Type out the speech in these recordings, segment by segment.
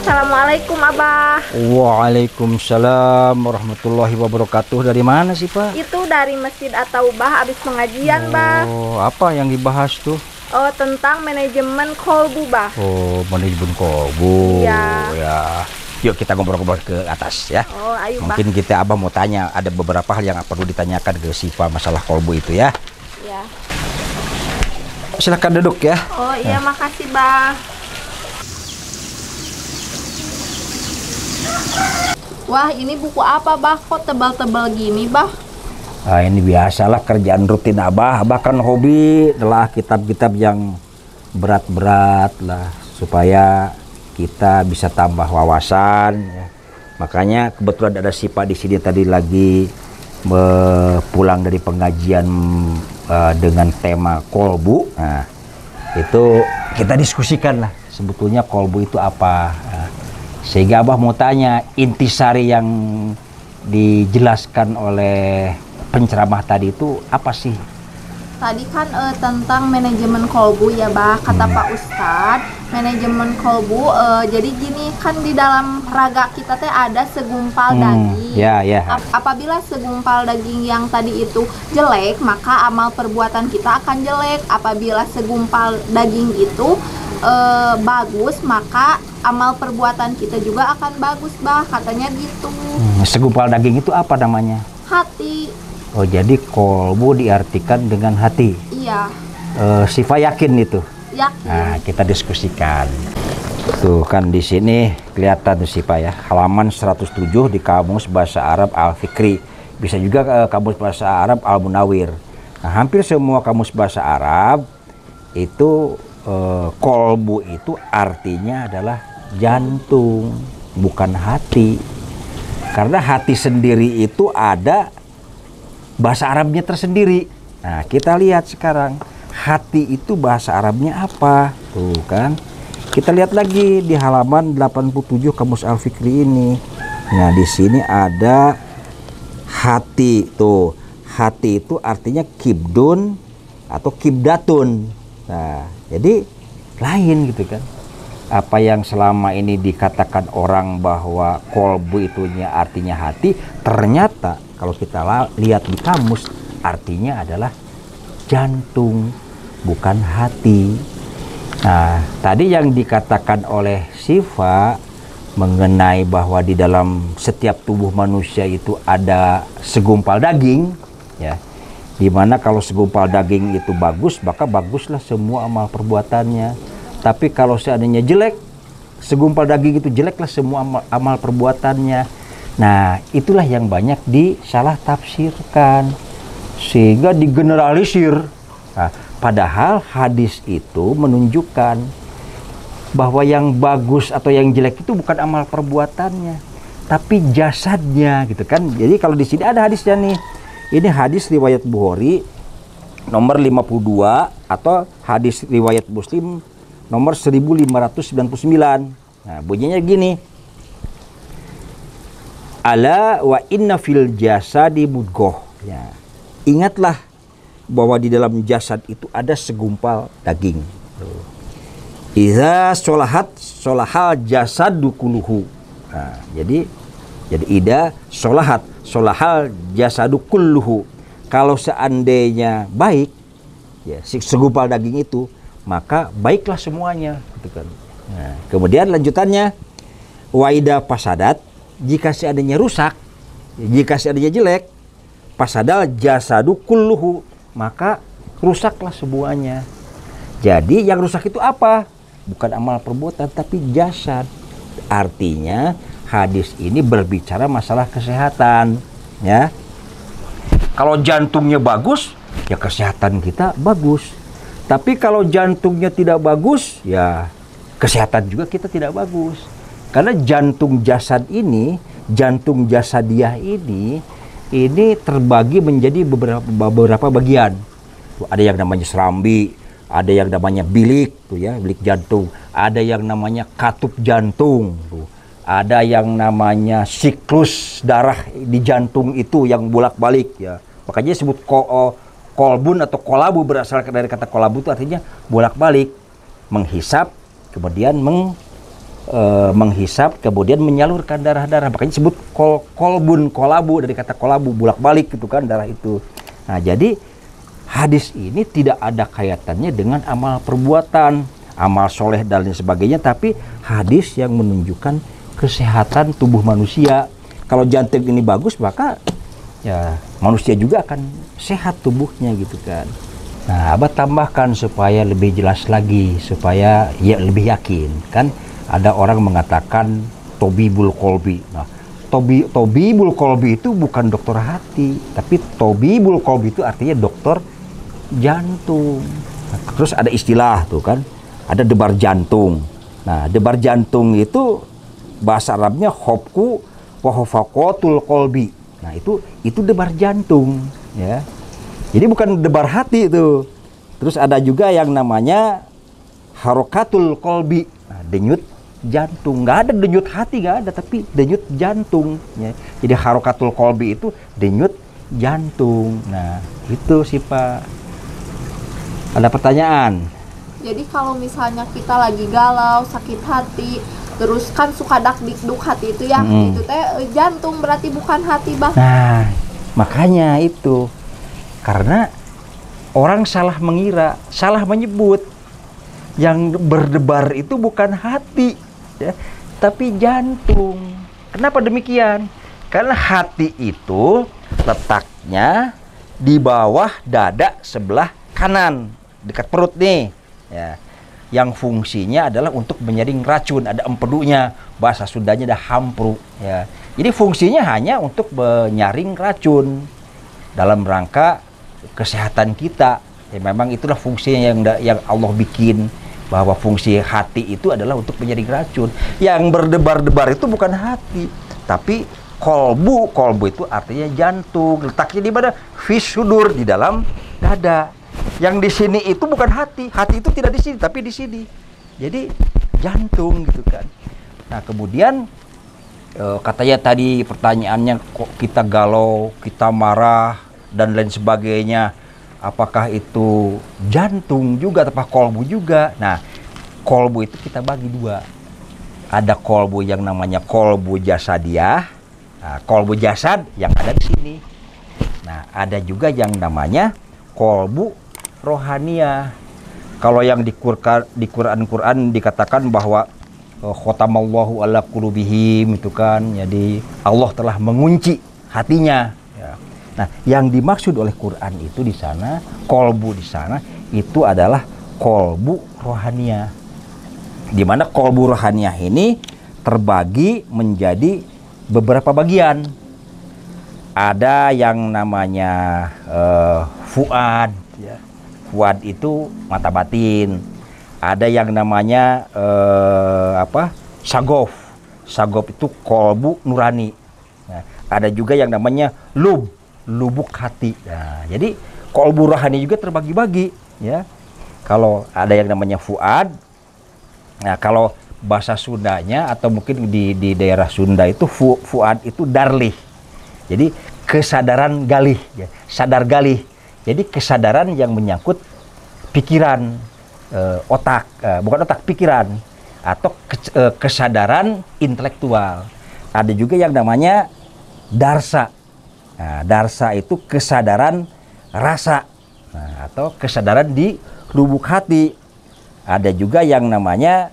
Assalamualaikum Abah. Waalaikumsalam warahmatullahi wabarakatuh. Dari mana sih Pak? Itu dari Masjid At-Taubah habis pengajian Bah. Oh, apa yang dibahas tuh? Oh, tentang manajemen kolbu Bah. Oh, manajemen kolbu. Iya. Ya. Yuk kita ngobrol-ngobrol ke atas ya. Oh, ayo Bah. Mungkin kita Abah mau tanya, ada beberapa hal yang perlu ditanyakan ke Siva masalah kolbu itu ya. Ya. Silahkan duduk ya. Oh iya, makasih Bah. Wah, ini buku apa Bah? Kok tebal-tebal gini Bah? Nah, ini biasalah kerjaan rutin Abah. Abah kan hobi adalah kitab-kitab yang berat-berat lah, supaya kita bisa tambah wawasan ya. Makanya kebetulan ada Sipa di sini tadi lagi pulang dari pengajian dengan tema kolbu. Nah, itu kita diskusikan lah sebetulnya kolbu itu apa. Nah, sehingga Abah mau tanya, intisari yang dijelaskan oleh penceramah tadi itu apa sih? Tadi kan tentang manajemen kolbu ya Bah, kata Pak Ustadz. Manajemen kolbu, jadi gini, kan di dalam raga kita teh ada segumpal daging. Ya, ya. Apabila segumpal daging yang tadi itu jelek, maka amal perbuatan kita akan jelek. Apabila segumpal daging itu bagus, maka amal perbuatan kita juga akan bagus Bah, katanya gitu. Segumpal daging itu apa namanya? Hati. Oh, jadi kolbu diartikan dengan hati. Iya. Siva yakin itu? Yakin. Nah, kita diskusikan. Tuh kan di sini kelihatan Siva ya, halaman 107 di Kamus Bahasa Arab Al-Fikri. Bisa juga Kamus Bahasa Arab Al-Munawir. Nah, hampir semua kamus bahasa Arab itu kolbu itu artinya adalah jantung, bukan hati. Karena hati sendiri itu ada bahasa Arabnya tersendiri. Nah, kita lihat sekarang hati itu bahasa Arabnya apa? Tuh kan. Kita lihat lagi di halaman 87 Kamus Al-Fikri ini. Nah, di sini ada hati. Tuh, hati itu artinya kibdun atau kibdatun. Nah, jadi lain gitu kan. Apa yang selama ini dikatakan orang bahwa kolbu itunya artinya hati, ternyata kalau kita lihat di kamus artinya adalah jantung, bukan hati. Nah, tadi yang dikatakan oleh Siva mengenai bahwa di dalam setiap tubuh manusia itu ada segumpal daging, ya, dimana kalau segumpal daging itu bagus, maka baguslah semua amal perbuatannya. Tapi kalau seandainya jelek, segumpal daging itu jeleklah semua amal perbuatannya. Nah, itulah yang banyak disalah tafsirkan sehingga digeneralisir. Nah, padahal hadis itu menunjukkan bahwa yang bagus atau yang jelek itu bukan amal perbuatannya, tapi jasadnya gitu kan. Jadi kalau di sini ada hadisnya nih. Ini hadis riwayat Bukhari nomor 52 atau hadis riwayat Muslim nomor 1599. Nah, bunyinya gini. Ala wa inna fil jasadi mudghah. Ya. Ingatlah bahwa di dalam jasad itu ada segumpal daging. Iza sholahat sholahal jasadu kulluhu. Nah, jadi ida sholahal jasadu kulluhu. Kalau seandainya baik, ya, segumpal daging itu, maka baiklah semuanya, gitu kan. Nah, kemudian lanjutannya, waida pasadat, jika seandainya rusak, jika seandainya jelek, pasadal jasadu kulluhu, maka rusaklah semuanya. Jadi yang rusak itu apa? Bukan amal perbuatan, tapi jasad. Artinya hadis ini berbicara masalah kesehatan, ya. Kalau jantungnya bagus, ya kesehatan kita bagus. Tapi kalau jantungnya tidak bagus, ya kesehatan juga kita tidak bagus. Karena jantung jasad ini, jantung jasadiah ini terbagi menjadi beberapa bagian. Tuh, ada yang namanya serambi, ada yang namanya bilik, tuh ya, bilik jantung. Ada yang namanya katup jantung, tuh. Ada yang namanya siklus darah di jantung itu yang bolak-balik ya. Makanya disebut kolbun atau kolabu, berasal dari kata kolabu itu artinya bolak-balik, menghisap kemudian menghisap kemudian menyalurkan darah-darah. Makanya disebut kolbun, kolabu dari kata kolabu, bolak-balik gitu kan darah itu. Nah, jadi hadis ini tidak ada kaitannya dengan amal perbuatan, amal soleh dan lain sebagainya, tapi hadis yang menunjukkan kesehatan tubuh manusia. Kalau jantung ini bagus, maka ya manusia juga akan sehat tubuhnya gitu kan. Nah, Abah tambahkan supaya lebih jelas lagi, supaya ya lebih yakin kan. Ada orang mengatakan tobibul kolbi. Nah, tobibul kolbi itu bukan dokter hati, tapi tobibul kolbi itu artinya dokter jantung. Nah, terus ada istilah tuh kan, ada debar jantung. Nah, debar jantung itu bahasa Arabnya hobku wahofakotul kolbi. Nah, itu debar jantung ya. Jadi bukan debar hati itu. Terus ada juga yang namanya harokatul kolbi. Nah, denyut jantung. Nggak ada denyut hati, nggak ada, tapi denyut jantung ya. Jadi harokatul kolbi itu denyut jantung. Nah, itu sih Pak. Ada pertanyaan? Jadi kalau misalnya kita lagi galau, sakit hati, terus kan suka dakdikduk hati itu ya, itu teh jantung, berarti bukan hati Bang. Nah, makanya itu. Karena orang salah mengira, salah menyebut. Yang berdebar itu bukan hati, ya, tapi jantung. Kenapa demikian? Karena hati itu letaknya di bawah dada sebelah kanan, dekat perut nih. Ya, yang fungsinya adalah untuk menyaring racun, ada empedunya, bahasa Sundanya ada hampru ya. Jadi fungsinya hanya untuk menyaring racun dalam rangka kesehatan kita. Ya, memang itulah fungsinya yang Allah bikin, bahwa fungsi hati itu adalah untuk menyaring racun. Yang berdebar-debar itu bukan hati, tapi kolbu. Kolbu itu artinya jantung, letaknya di mana? Fisudur, di dalam dada. Yang di sini itu bukan hati. Hati itu tidak di sini, tapi di sini. Jadi jantung gitu kan. Nah, kemudian katanya tadi pertanyaannya, kok kita galau, kita marah dan lain sebagainya. Apakah itu jantung juga atau kolbu juga? Nah, kolbu itu kita bagi dua. Ada kolbu yang namanya kolbu jasadiah. Nah, kolbu jasad yang ada di sini. Nah, ada juga yang namanya kolbu rohaniah. Kalau yang di Quran dikatakan bahwa khotamallahu ala qulubihim, itu kan, jadi Allah telah mengunci hatinya. Ya. Nah, yang dimaksud oleh Quran itu di sana, kolbu di sana itu adalah kolbu rohaniah. Di mana kolbu rohaniah ini terbagi menjadi beberapa bagian. Ada yang namanya fuad. Ya. Fuad itu mata batin. Ada yang namanya sagof. Sagof itu kolbu nurani. Nah, ada juga yang namanya lubuk hati. Nah, jadi kolbu rohani juga terbagi-bagi ya. Kalau ada yang namanya fuad. Nah, kalau bahasa Sundanya atau mungkin di daerah Sunda itu fuad itu darlih. Jadi kesadaran galih ya, sadar galih. Jadi kesadaran yang menyangkut pikiran, otak, bukan otak, pikiran, atau kesadaran intelektual. Ada juga yang namanya darsa. Nah, darsa itu kesadaran rasa, nah, atau kesadaran di lubuk hati. Ada juga yang namanya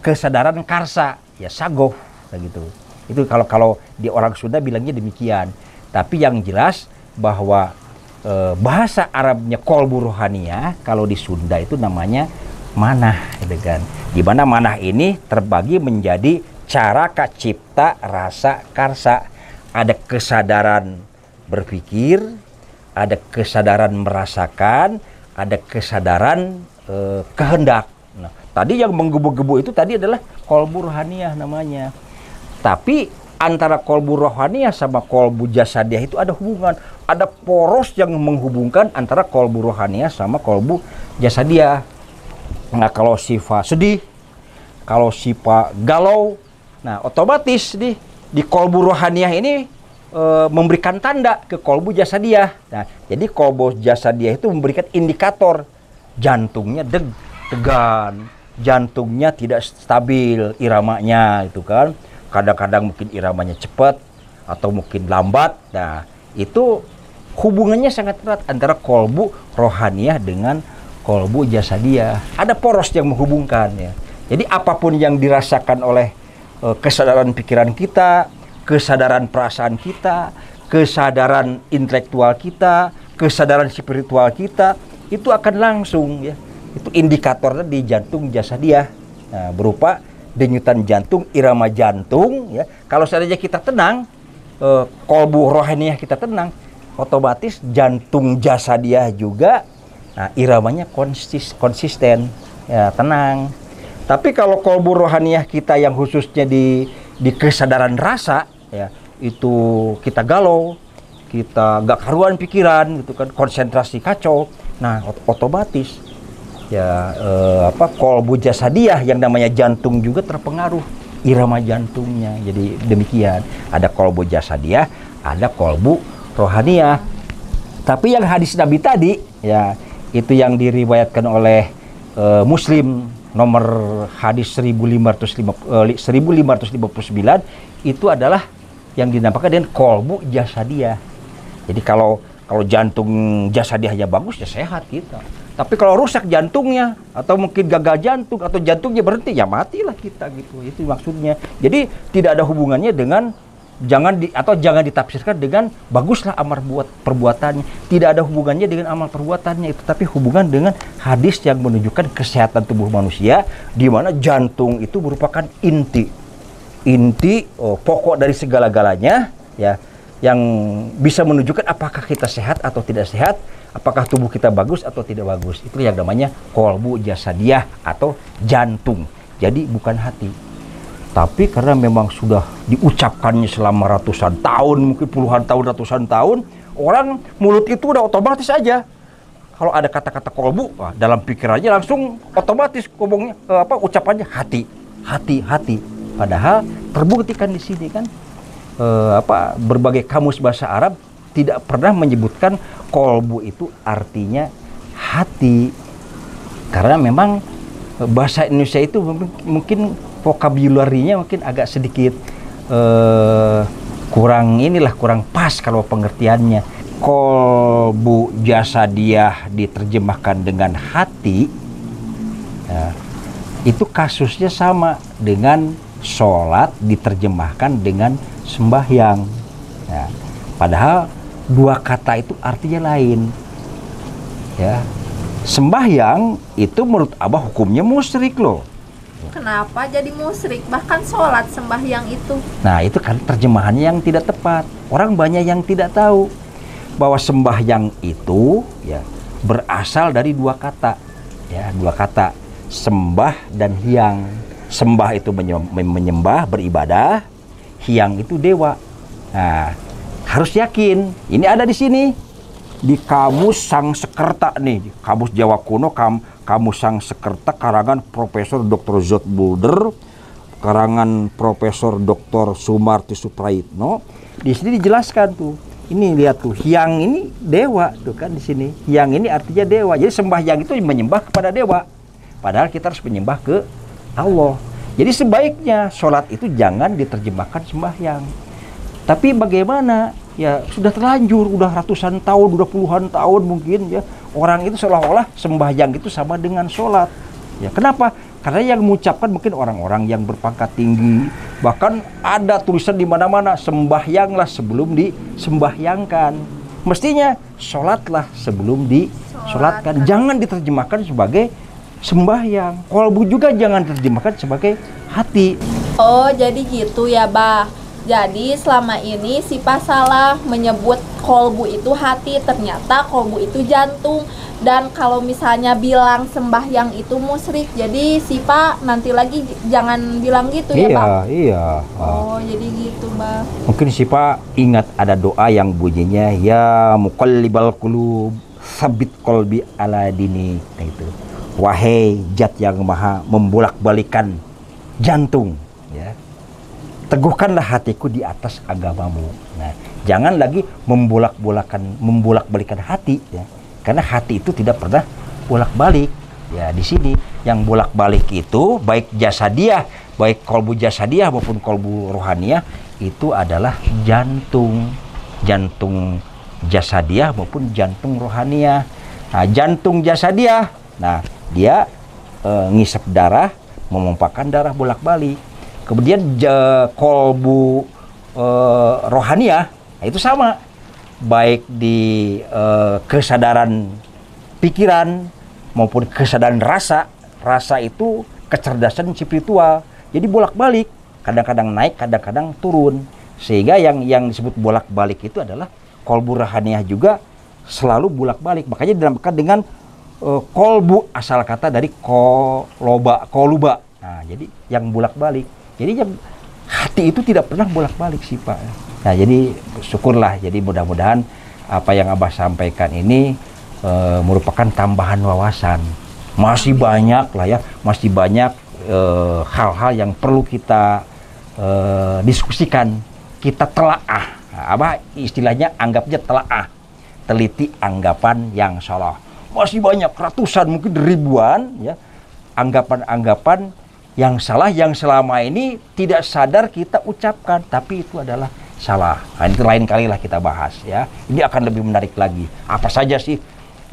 kesadaran karsa, ya sagof, gitu. Itu kalau di orang Sunda bilangnya demikian. Tapi yang jelas bahwa bahasa Arabnya kolbu rohaniah, kalau di Sunda itu namanya manah, gitu kan. Di mana manah ini terbagi menjadi caraka, cipta, rasa, karsa. Ada kesadaran berpikir, ada kesadaran merasakan, ada kesadaran kehendak. Nah, tadi yang menggebu-gebu itu tadi adalah kolbu rohaniyah namanya. Tapi antara kolbu rohaniyah sama kolbu jasadiyah itu ada hubungan, ada poros yang menghubungkan antara kolbu rohaniyah sama kolbu jasadiyah. Nah, kalau sifat sedih, kalau sifat galau, nah otomatis di kolbu rohaniyah ini memberikan tanda ke kolbu jasadiyah. Nah, jadi kolbu jasadiyah itu memberikan indikator jantungnya tegan, jantungnya tidak stabil iramanya itu kan. Kadang-kadang mungkin iramanya cepat atau mungkin lambat. Nah, itu hubungannya sangat erat antara kolbu rohaniyah dengan kolbu jasadiyah. Ada poros yang menghubungkan ya. Jadi apapun yang dirasakan oleh kesadaran pikiran kita, kesadaran perasaan kita, kesadaran intelektual kita, kesadaran spiritual kita, itu akan langsung ya. Itu indikatornya di jantung jasadiyah. Nah, berupa denyutan jantung, irama jantung ya. Kalau seandainya kita tenang, kolbu rohaniyah kita tenang, otomatis jantung jasadiyah juga iramanya konsisten ya, tenang. Tapi kalau kolbu rohaniyah kita yang khususnya di kesadaran rasa ya, itu kita galau, kita gak karuan pikiran gitu kan, konsentrasi kacau. Nah, otomatis ya kolbu jasadiyah yang namanya jantung juga terpengaruh irama jantungnya. Jadi demikian, ada kolbu jasadiyah, ada kolbu rohaniyah. Tapi yang hadis Nabi tadi ya, itu yang diriwayatkan oleh Muslim nomor hadis 1559 itu adalah yang dinamakan dengan kolbu jasadiyah. Jadi kalau jantung jasadiyahnya bagus ya sehat kita. Tapi kalau rusak jantungnya atau mungkin gagal jantung atau jantungnya berhenti ya matilah kita gitu. Itu maksudnya. Jadi tidak ada hubungannya dengan jangan ditafsirkan dengan baguslah amal perbuatannya. Tidak ada hubungannya dengan amal perbuatannya itu, tapi hubungan dengan hadis yang menunjukkan kesehatan tubuh manusia, di mana jantung itu merupakan inti pokok dari segala-galanya ya, yang bisa menunjukkan apakah kita sehat atau tidak sehat, apakah tubuh kita bagus atau tidak bagus. Itu yang namanya kolbu jasadiyah atau jantung. Jadi bukan hati. Tapi karena memang sudah diucapkannya selama ratusan tahun, mungkin puluhan tahun, ratusan tahun, orang mulut itu udah otomatis aja. Kalau ada kata-kata kolbu, dalam pikirannya langsung otomatis ngomongnya ucapannya hati. Padahal terbuktikan di sini kan berbagai kamus bahasa Arab tidak pernah menyebutkan kolbu itu artinya hati. Karena memang bahasa Indonesia itu mungkin vokabularinya mungkin agak sedikit kurang pas kalau pengertiannya. Kolbu jasadiyah diterjemahkan dengan hati, itu kasusnya sama dengan sholat diterjemahkan dengan sembahyang. Nah, padahal dua kata itu artinya lain. Ya, sembahyang itu menurut Abah hukumnya musyrik loh. Kenapa jadi musyrik? Bahkan sholat sembahyang itu. Nah, itu kan terjemahannya yang tidak tepat. Orang banyak yang tidak tahu bahwa sembahyang itu ya berasal dari dua kata. Ya, dua kata, sembah dan hyang. Sembah itu menyembah, beribadah. Hyang itu dewa. Nah, harus yakin. Ini ada di sini. Di Kamus Sangsekerta nih, Kamus Jawa Kuno, Kamus Sangsekerta, karangan Profesor Dr. Zoetmulder, karangan Profesor Dr. Sumarti Supraitno. Di sini dijelaskan tuh. Ini lihat tuh, hyang ini dewa tuh kan di sini. Hyang ini artinya dewa. Jadi sembahyang itu menyembah kepada dewa. Padahal kita harus menyembah ke Allah. Jadi sebaiknya sholat itu jangan diterjemahkan sembahyang. Tapi bagaimana? Ya sudah terlanjur, udah ratusan tahun, udah puluhan tahun mungkin ya. Orang itu seolah-olah sembahyang itu sama dengan sholat. Ya kenapa? Karena yang mengucapkan mungkin orang-orang yang berpangkat tinggi. Bahkan ada tulisan di mana-mana, sembahyanglah sebelum disembahyangkan. Mestinya sholatlah sebelum disolatkan. Jangan diterjemahkan sebagai sembahyang. Kolbu juga jangan diterjemahkan sebagai hati. Oh jadi gitu ya, Bah. Jadi selama ini Sipa salah menyebut kolbu itu hati, ternyata kolbu itu jantung. Dan kalau misalnya bilang sembahyang itu musyrik, jadi Sipa nanti lagi jangan bilang gitu ya Bang? Iya. Oh, jadi gitu Bang. Mungkin Sipa ingat ada doa yang bunyinya ya muqallibal qulub sabit qalbi ala dini. Nah, itu. Wahai Zat yang maha membolak-balikan jantung, ya. Teguhkanlah hatiku di atas agamamu. Nah, jangan lagi membolak-balikan hati, ya. Karena hati itu tidak pernah bolak-balik. Ya, di sini yang bolak-balik itu baik jasadiah, baik kolbu jasadiah maupun kolbu rohaniah itu adalah jantung. Jantung jasadiah maupun jantung rohaniah. Nah, jantung jasadiah, nah dia ngisep darah, memompahkan darah bolak-balik. Kemudian kolbu rohaniah, nah itu sama, baik di kesadaran pikiran maupun kesadaran rasa. Rasa itu kecerdasan spiritual, jadi bolak-balik, kadang-kadang naik, kadang-kadang turun. Sehingga yang disebut bolak-balik itu adalah kolbu rohaniah juga selalu bolak-balik. Makanya dinamakan dengan kolbu, asal kata dari koluba. Nah, jadi yang bolak-balik. Jadi yang hati itu tidak pernah bolak-balik sih Pak. Nah, jadi syukurlah. Jadi mudah-mudahan apa yang Abah sampaikan ini merupakan tambahan wawasan. Masih banyak lah ya, masih banyak hal-hal yang perlu kita diskusikan, kita telaah. Nah, Abah istilahnya anggapnya telaah, teliti anggapan yang salah. Masih banyak ratusan, mungkin ribuan ya anggapan-anggapan yang salah yang selama ini tidak sadar kita ucapkan, tapi itu adalah salah. Nah, itu lain kali lah kita bahas ya. Ini akan lebih menarik lagi. Apa saja sih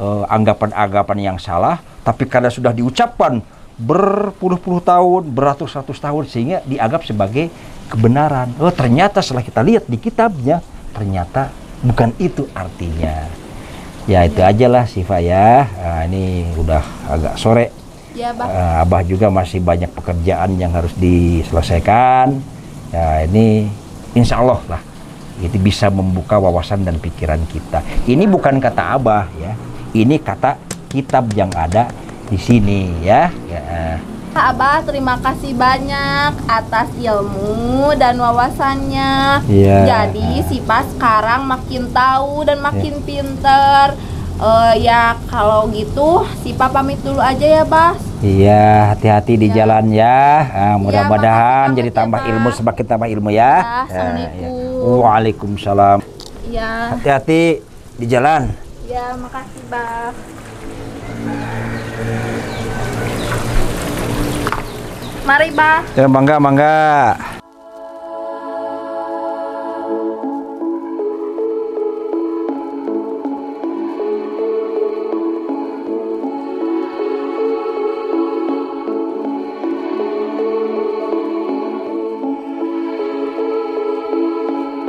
anggapan-anggapan yang salah, tapi karena sudah diucapkan berpuluh-puluh tahun, beratus-ratus tahun, sehingga dianggap sebagai kebenaran. Oh, ternyata setelah kita lihat di kitabnya, ternyata bukan itu artinya. Ya, itu aja lah Sifa ya. Nah, ini udah agak sore. Ya, Abah juga masih banyak pekerjaan yang harus diselesaikan. Ya, ini insya Allah lah itu bisa membuka wawasan dan pikiran kita. Ini bukan kata Abah ya, ini kata kitab yang ada di sini ya. Abah, terima kasih banyak atas ilmu dan wawasannya. Ya. Jadi Sipa sekarang makin tahu dan makin pinter. Ya kalau gitu Sipa pamit dulu aja ya Bas. Iya, hati-hati di jalan ya. Mudah-mudahan makasih jadi banget tambah ya, ilmu, Bas. semakin tambah ilmu ya. Assalamualaikum. Waalaikumsalam. Ya. Hati-hati di jalan. Ya, makasih Bas. Mari Bas. Ya, mangga.